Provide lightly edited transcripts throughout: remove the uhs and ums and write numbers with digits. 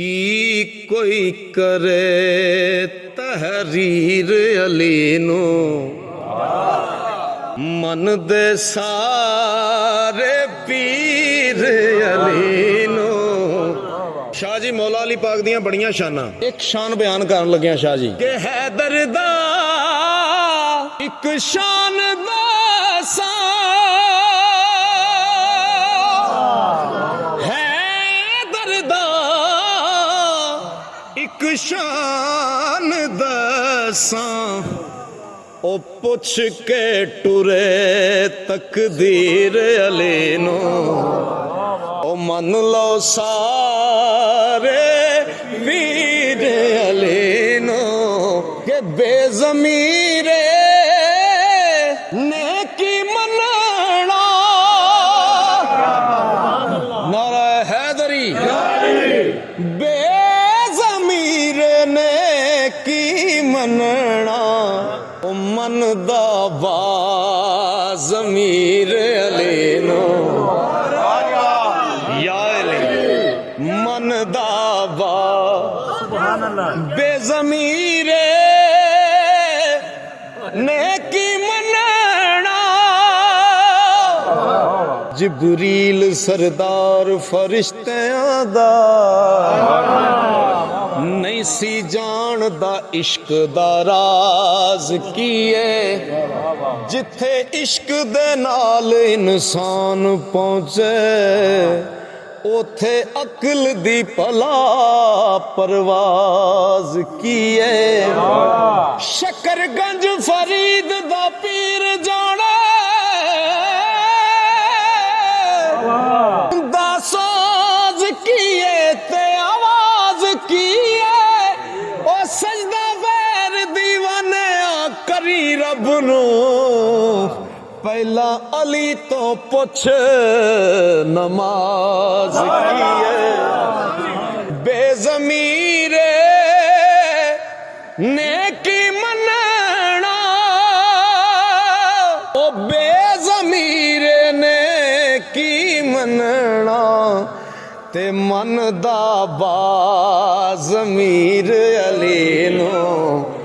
की कोई करे तहरीर अली नू मन दे सारे पीर अली नू। शाह जी मौला अली पाक दियां बड़ियां शाना, एक शान बयान करन लग्या शाह जी के हैदर दा एक शान दा एक शान दसां ओ पुछ के टुरे तकदीर अली नू ओ मन लो सारे वीर अली नू के बेज़मीरे ने की मनना नारा हैदरी मनना ओ मन दा ज़मीर अली नो या अली मन दा बेज़मीरे ने की मनना जिबरील सरदार फरिश्तियां दा नहीं सी जानदा इश्क दा राज कीए जिथे इश्क दे नाल इंसान पहुंचे उथे अकल दी भला परवाज कीए शकरगंज फरीद दा पीर जाने दा साज कीए ते आवाज कीए सजदा वैर दीवाने करी रब नू पहला अली तो पुछ नमाज कीए बेज़मीरे ने की मनना ओ बेज़मीरे ने की मनना ते मन दा ज़मीर अली नो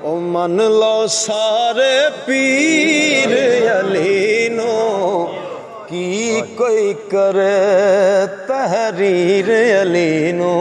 ओ मन लो सारे पीर अली नो की कोई करे तहरीर अली नो।